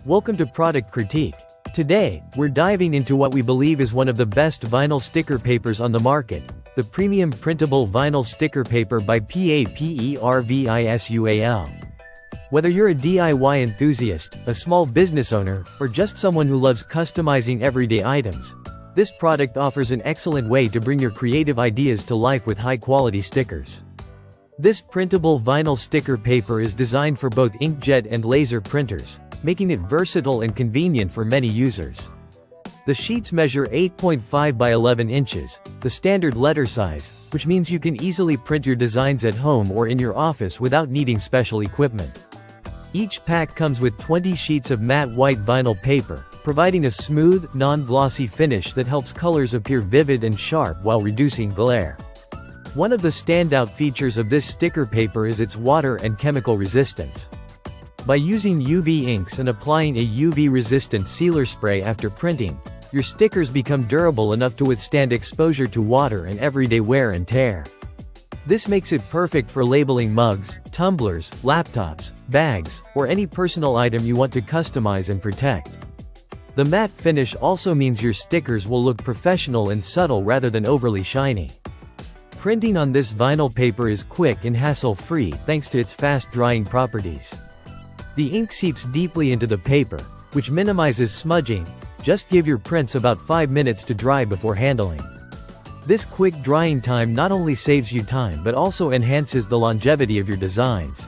Welcome to Product Critique. Today, we're diving into what we believe is one of the best vinyl sticker papers on the market, the premium printable vinyl sticker paper by PAPERVISUAL. Whether you're a DIY enthusiast, a small business owner, or just someone who loves customizing everyday items, this product offers an excellent way to bring your creative ideas to life with high-quality stickers. This printable vinyl sticker paper is designed for both inkjet and laser printers, making it versatile and convenient for many users. The sheets measure 8.5 by 11 inches, the standard letter size, which means you can easily print your designs at home or in your office without needing special equipment. Each pack comes with 20 sheets of matte white vinyl paper, providing a smooth, non-glossy finish that helps colors appear vivid and sharp while reducing glare. One of the standout features of this sticker paper is its water and chemical resistance. By using UV inks and applying a UV-resistant sealer spray after printing, your stickers become durable enough to withstand exposure to water and everyday wear and tear. This makes it perfect for labeling mugs, tumblers, laptops, bags, or any personal item you want to customize and protect. The matte finish also means your stickers will look professional and subtle rather than overly shiny. Printing on this vinyl paper is quick and hassle-free thanks to its fast-drying properties. The ink seeps deeply into the paper, which minimizes smudging. Just give your prints about 5 minutes to dry before handling. This quick drying time not only saves you time but also enhances the longevity of your designs.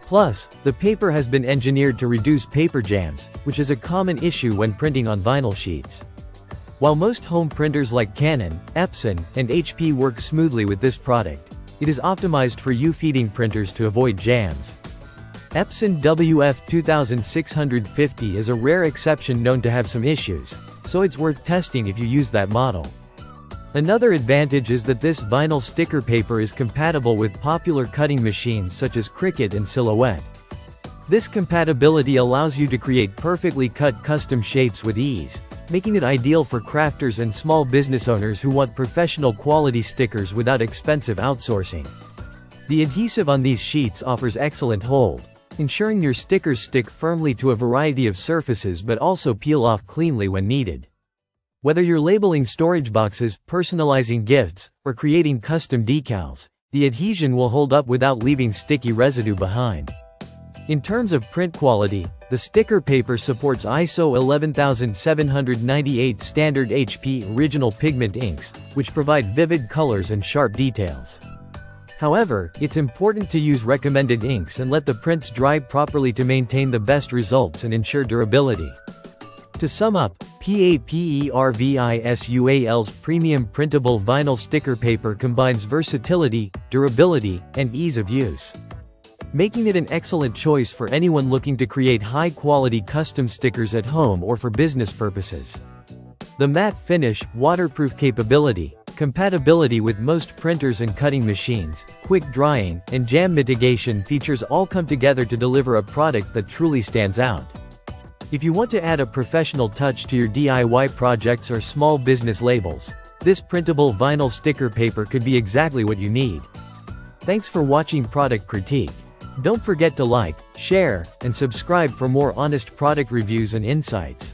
Plus, the paper has been engineered to reduce paper jams, which is a common issue when printing on vinyl sheets. While most home printers like Canon, Epson, and HP work smoothly with this product, it is optimized for U-feeding printers to avoid jams. Epson WF2650 is a rare exception known to have some issues, so it's worth testing if you use that model. Another advantage is that this vinyl sticker paper is compatible with popular cutting machines such as Cricut and Silhouette. This compatibility allows you to create perfectly cut custom shapes with ease, making it ideal for crafters and small business owners who want professional quality stickers without expensive outsourcing. The adhesive on these sheets offers excellent hold, ensuring your stickers stick firmly to a variety of surfaces but also peel off cleanly when needed. Whether you're labeling storage boxes, personalizing gifts, or creating custom decals, the adhesion will hold up without leaving sticky residue behind. In terms of print quality, the sticker paper supports ISO 11798 standard HP original pigment inks, which provide vivid colors and sharp details. However, it's important to use recommended inks and let the prints dry properly to maintain the best results and ensure durability. To sum up, PAPERVISUAL's premium printable vinyl sticker paper combines versatility, durability, and ease of use, making it an excellent choice for anyone looking to create high-quality custom stickers at home or for business purposes. The matte finish, waterproof capability, compatibility with most printers and cutting machines, quick drying, and jam mitigation features all come together to deliver a product that truly stands out. If you want to add a professional touch to your DIY projects or small business labels, this printable vinyl sticker paper could be exactly what you need. Thanks for watching Product Critique. Don't forget to like, share, and subscribe for more honest product reviews and insights.